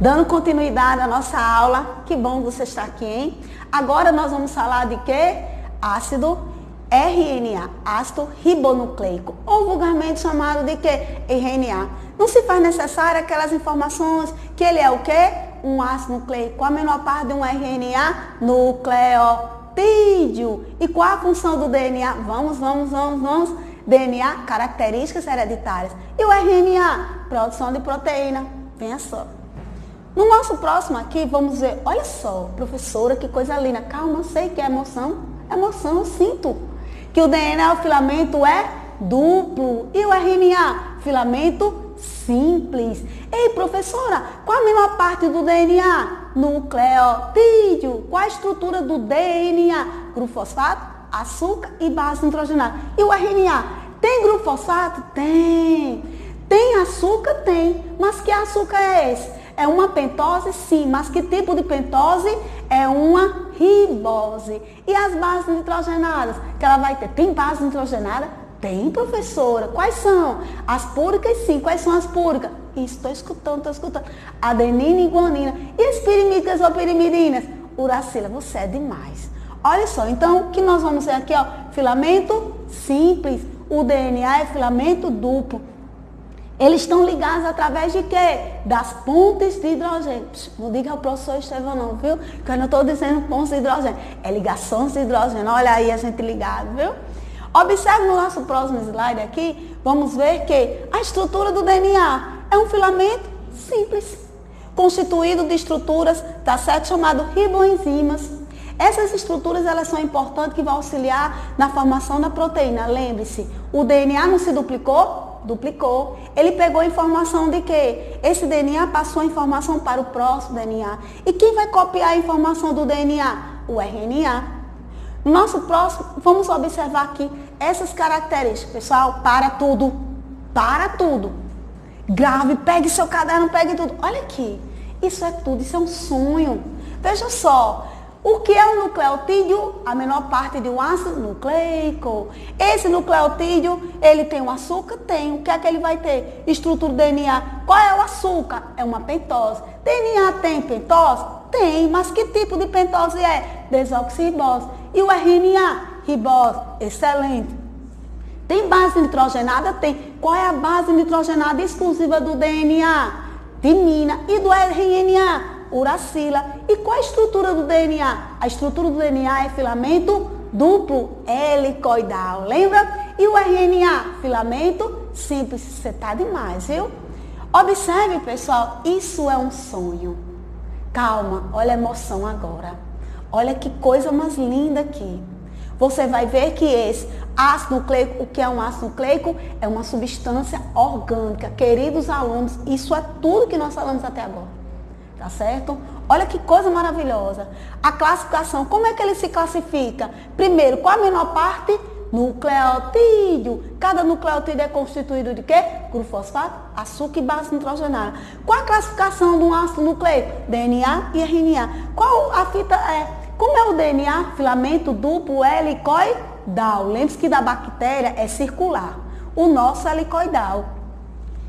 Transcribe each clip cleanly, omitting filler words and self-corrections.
Dando continuidade à nossa aula, que bom você estar aqui, hein? Agora nós vamos falar de quê? Ácido RNA, ácido ribonucleico, ou vulgarmente chamado de quê? RNA. Não se faz necessário aquelas informações que ele é o quê? Um ácido nucleico, com a menor parte de um RNA, nucleotídeo. E qual a função do DNA? Vamos. DNA, características hereditárias. E o RNA? Produção de proteína. Venha só. No nosso próximo aqui, vamos ver, olha só, professora, que coisa linda. Calma, eu sei que é emoção. Emoção, eu sinto. Que o DNA, o filamento é duplo. E o RNA? Filamento simples. Ei, professora, qual a menor parte do DNA? Nucleotídeo. Qual a estrutura do DNA? Grupo fosfato, açúcar e base nitrogenada. E o RNA? Tem grupo fosfato? Tem. Tem açúcar? Tem. Mas que açúcar é esse? É uma pentose? Sim. Mas que tipo de pentose? É uma ribose. E as bases nitrogenadas que ela vai ter? Tem base nitrogenada? Tem, professora. Quais são? As púricas, sim. Quais são as púricas? Isso, estou escutando. Adenina e guanina. E as pirimídicas ou pirimidinas? Uracila, você é demais. Olha só, então, o que nós vamos ver aqui, ó, filamento simples. O DNA é filamento duplo. Eles estão ligados através de quê? Das pontes de hidrogênio. Não diga ao professor Estevão não, viu? Que eu não estou dizendo pontes de hidrogênio. É ligações de hidrogênio. Olha aí a gente ligado, viu? Observe no nosso próximo slide aqui, vamos ver que a estrutura do DNA é um filamento simples, constituído de estruturas, tá certo? Chamado riboenzimas. Essas estruturas, elas são importantes que vão auxiliar na formação da proteína. Lembre-se, o DNA não se duplicou? Duplicou. Ele pegou informação de quê? Esse DNA passou a informação para o próximo DNA. E quem vai copiar a informação do DNA? O RNA. No nosso próximo, vamos observar aqui essas características. Pessoal, para tudo. Para tudo. Grave, pegue seu caderno, pegue tudo. Olha aqui. Isso é tudo, isso é um sonho. Veja só. O que é um nucleotídeo? A menor parte de um ácido nucleico. Esse nucleotídeo, ele tem um açúcar? Tem. O que é que ele vai ter? Estrutura do DNA. Qual é o açúcar? É uma pentose. DNA tem pentose? Tem. Mas que tipo de pentose é? Desoxirribose. E o RNA? Ribose. Excelente. Tem base nitrogenada? Tem. Qual é a base nitrogenada exclusiva do DNA? Timina. E do RNA? Uracila. E qual a estrutura do DNA? A estrutura do DNA é filamento duplo helicoidal, lembra? E o RNA? Filamento simples. Você tá demais, viu? Observe, pessoal, isso é um sonho. Calma, olha a emoção agora. Olha que coisa mais linda aqui. Você vai ver que esse ácido nucleico, o que é um ácido nucleico? É uma substância orgânica. Queridos alunos, isso é tudo que nós falamos até agora. Tá certo? Olha que coisa maravilhosa. A classificação, como é que ele se classifica? Primeiro, qual a menor parte? Nucleotídeo. Cada nucleotídeo é constituído de quê? Grupo fosfato, açúcar e base nitrogenada. Qual a classificação de um ácido nucleico? DNA e RNA. Qual a fita é? Como é o DNA? Filamento duplo helicoidal. Lembre-se que da bactéria é circular. O nosso é helicoidal.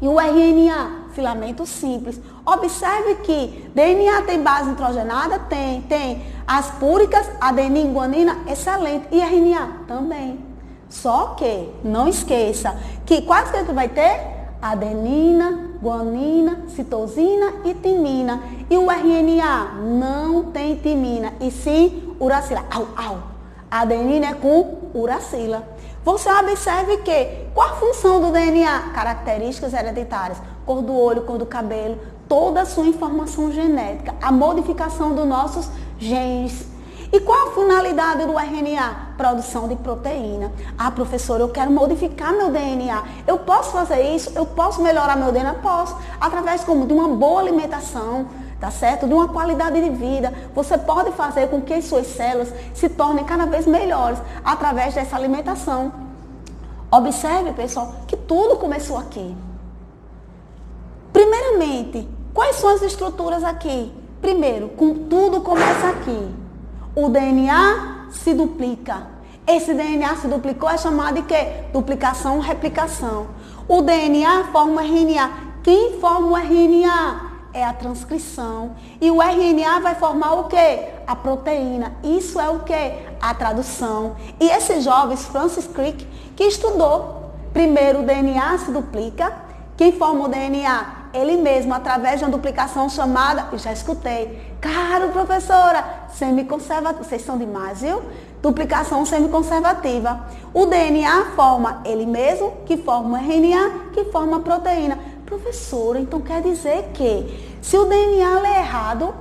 E o RNA? Filamento simples. Observe que DNA tem base nitrogenada? Tem. As púricas, adenina e guanina, excelente. E RNA? Também. Só que, não esqueça, que quais que vai ter? Adenina, guanina, citosina e timina. E o RNA? Não tem timina, e sim uracila. A adenina é com uracila. Você observe que, qual a função do DNA? Características hereditárias, cor do olho, cor do cabelo, toda a sua informação genética, a modificação dos nossos genes. E qual a finalidade do RNA? Produção de proteína. Ah, professora, eu quero modificar meu DNA. Eu posso fazer isso? Eu posso melhorar meu DNA? Posso. Através como? De uma boa alimentação, tá certo? De uma qualidade de vida. Você pode fazer com que as suas células se tornem cada vez melhores através dessa alimentação. Observe, pessoal, que tudo começou aqui. Primeiramente, quais são as estruturas aqui? Primeiro, tudo começa aqui. O DNA se duplica. Esse DNA se duplicou, é chamado de quê? Duplicação, replicação. O DNA forma o RNA. Quem forma o RNA? é a transcrição. E o RNA vai formar o quê? A proteína. Isso é o quê? A tradução. E esse jovem, Francis Crick, que estudou, primeiro o DNA se duplica. Quem forma o DNA? Ele mesmo, através de uma duplicação chamada, eu já escutei, claro, professora, semiconservativa. Vocês são demais, viu? Duplicação semiconservativa. O DNA forma ele mesmo, que forma o RNA, que forma a proteína. Professora, então quer dizer que se o DNA ler errado,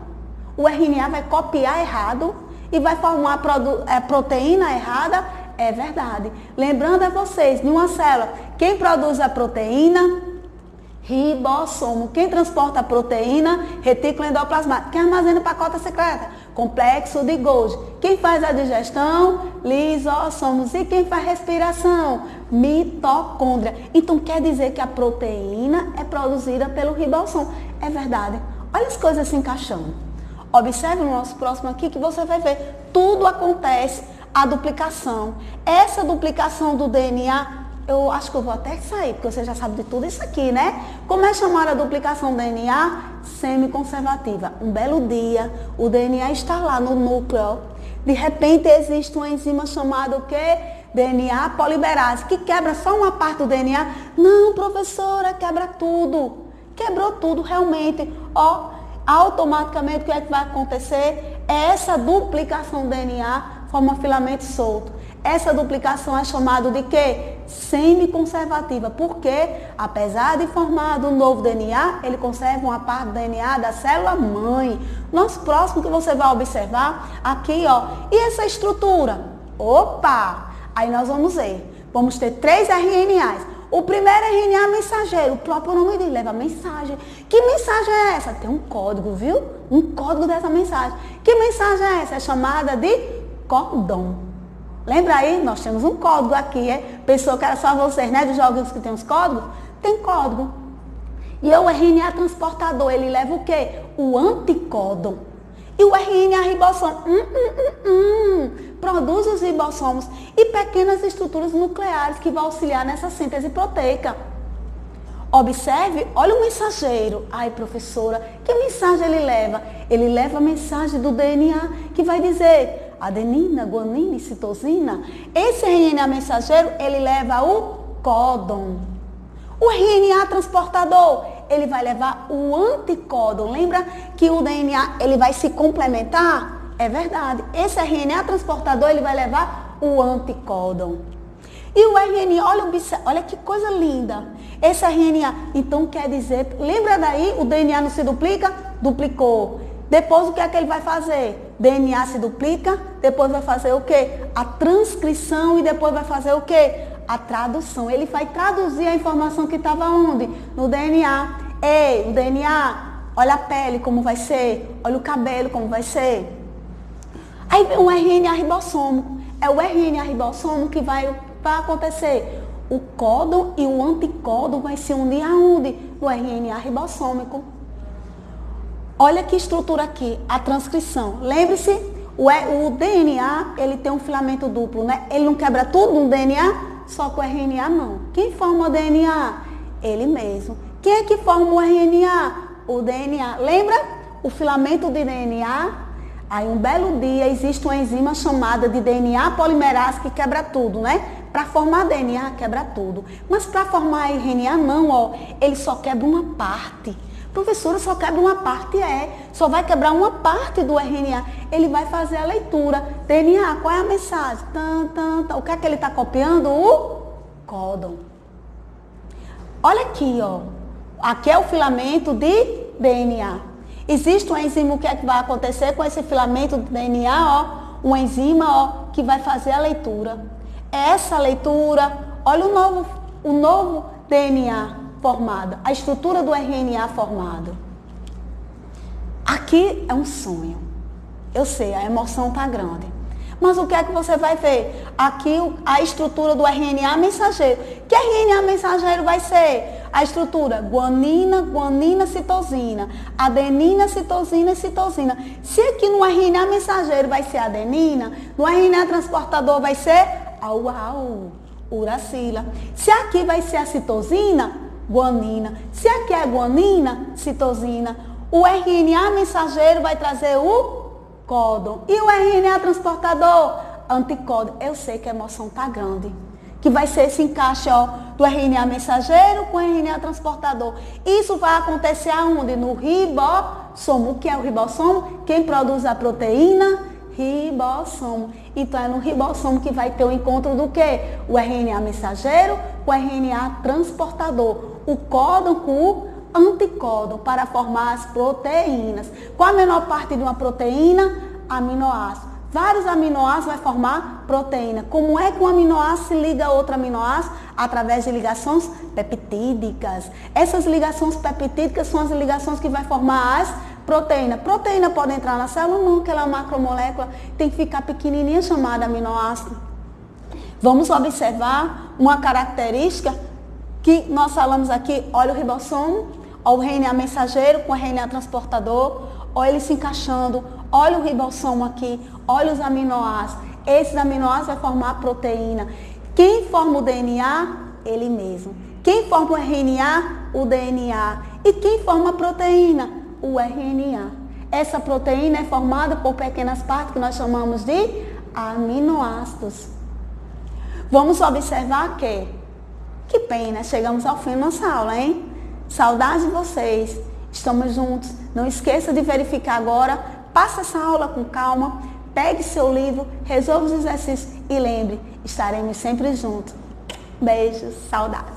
o RNA vai copiar errado e vai formar a proteína errada? É verdade. Lembrando a vocês, de uma célula, quem produz a proteína? Ribossomo. Quem transporta a proteína? Retículo endoplasmático. Quem armazena pacote secreta? Complexo de Golgi. Quem faz a digestão? Lisossomos. E quem faz respiração? Mitocôndria. Então quer dizer que a proteína é produzida pelo ribossomo. É verdade. Olha as coisas se encaixando. Observe no nosso próximo aqui que você vai ver. Tudo acontece. A duplicação. Essa duplicação do DNA, eu acho que eu vou até sair, porque você já sabe de tudo isso aqui, né? Como é chamada a duplicação do DNA? Semiconservativa. Um belo dia, o DNA está lá no núcleo. De repente existe uma enzima chamada o quê? DNA polimerase, que quebra só uma parte do DNA. Não, professora, quebra tudo. Quebrou tudo realmente. Ó, automaticamente o que é que vai acontecer? Essa duplicação do DNA forma filamento solto. Essa duplicação é chamada de quê? Semiconservativa. Porque, apesar de formado um novo DNA, ele conserva uma parte do DNA da célula mãe. Nosso próximo que você vai observar aqui, ó. E essa estrutura? Opa! Aí nós vamos ver. Vamos ter 3 RNAs. O primeiro RNA mensageiro, o próprio nome dele leva mensagem. Que mensagem é essa? Tem um código, viu? Um código dessa mensagem. Que mensagem é essa? É chamada de códon. Lembra aí? Nós temos um código aqui, Pensou que era só vocês, né? Dos joguinhos que tem os códigos? Tem código. E o RNA transportador, ele leva o quê? O anticódon. E o RNA ribossomo, produz os ribossomos e pequenas estruturas nucleares que vão auxiliar nessa síntese proteica. Observe, olha o mensageiro. Ai, professora, que mensagem ele leva? Ele leva a mensagem do DNA que vai dizer adenina, guanina e citosina. Esse RNA mensageiro, ele leva o códon. O RNA transportador, ele vai levar o anticódon. Lembra que o DNA, ele vai se complementar? É verdade. Esse RNA transportador, ele vai levar o anticódon. E o RNA, olha que coisa linda. Esse RNA, então quer dizer, lembra daí, o DNA não se duplica? Duplicou. Depois o que é que ele vai fazer? DNA se duplica, depois vai fazer o quê? A transcrição e depois vai fazer o quê? A tradução. Ele vai traduzir a informação que estava onde? No DNA. Ei, o DNA, olha a pele como vai ser, olha o cabelo como vai ser. Aí vem o RNA ribossomo. É o RNA ribossomo que vai acontecer. O códon e o anticódon vai se unir aonde? No RNA ribossômico. Olha que estrutura aqui, a transcrição. Lembre-se, o DNA, ele tem um filamento duplo, né? Ele não quebra tudo no DNA, só que o RNA não. Quem forma o DNA? Ele mesmo. Quem é que forma o RNA? O DNA. Lembra? O filamento de DNA. Aí um belo dia existe uma enzima chamada de DNA polimerase que quebra tudo, né? Para formar DNA, quebra tudo. Mas para formar RNA não, ó. Ele só quebra uma parte. Professora, só quebra uma parte, só vai quebrar uma parte do RNA. Ele vai fazer a leitura. DNA, qual é a mensagem? O que é que ele está copiando? O códon. Olha aqui, ó. Aqui é o filamento de DNA. Existe uma enzima, o que é que vai acontecer com esse filamento de DNA, ó? Uma enzima, ó, que vai fazer a leitura. Essa leitura, olha o novo DNA formada, a estrutura do RNA formado. Aqui é um sonho. Eu sei, a emoção está grande. Mas o que é que você vai ver? Aqui a estrutura do RNA mensageiro. Que RNA mensageiro vai ser? A estrutura guanina, guanina, citosina. Adenina, citosina e citosina. Se aqui no RNA mensageiro vai ser adenina, no RNA transportador vai ser uracila. Se aqui vai ser a citosina, guanina. Se aqui é guanina, citosina. O RNA mensageiro vai trazer o códon. E o RNA transportador? Anticódon. Eu sei que a emoção tá grande. Que vai ser esse encaixe, ó, do RNA mensageiro com o RNA transportador. Isso vai acontecer aonde? No ribossomo. O que é o ribossomo? Quem produz a proteína? Ribossomo. Então é no ribossomo que vai ter o encontro do quê? O RNA mensageiro com o RNA transportador. O códon com o anticódon para formar as proteínas. Qual a menor parte de uma proteína? Aminoácido. Vários aminoácidos vai formar proteína. Como é que um aminoácido se liga a outro aminoácido? Através de ligações peptídicas. Essas ligações peptídicas são as ligações que vai formar as proteínas. Proteína pode entrar na célula? Não, que ela é uma macromolécula, tem que ficar pequenininha, chamada aminoácido. Vamos observar uma característica que nós falamos aqui. Olha o ribossomo, olha o RNA mensageiro com o RNA transportador, olha ele se encaixando, olha o ribossomo aqui, olha os aminoácidos. Esses aminoácidos vão formar a proteína. Quem forma o DNA? Ele mesmo. Quem forma o RNA? O DNA. E quem forma a proteína? O RNA. Essa proteína é formada por pequenas partes que nós chamamos de aminoácidos. Vamos observar que pena, chegamos ao fim da nossa aula, hein? Saudade de vocês. Estamos juntos. Não esqueça de verificar agora. Passe essa aula com calma. Pegue seu livro, resolva os exercícios e lembre, estaremos sempre juntos. Beijos, saudades.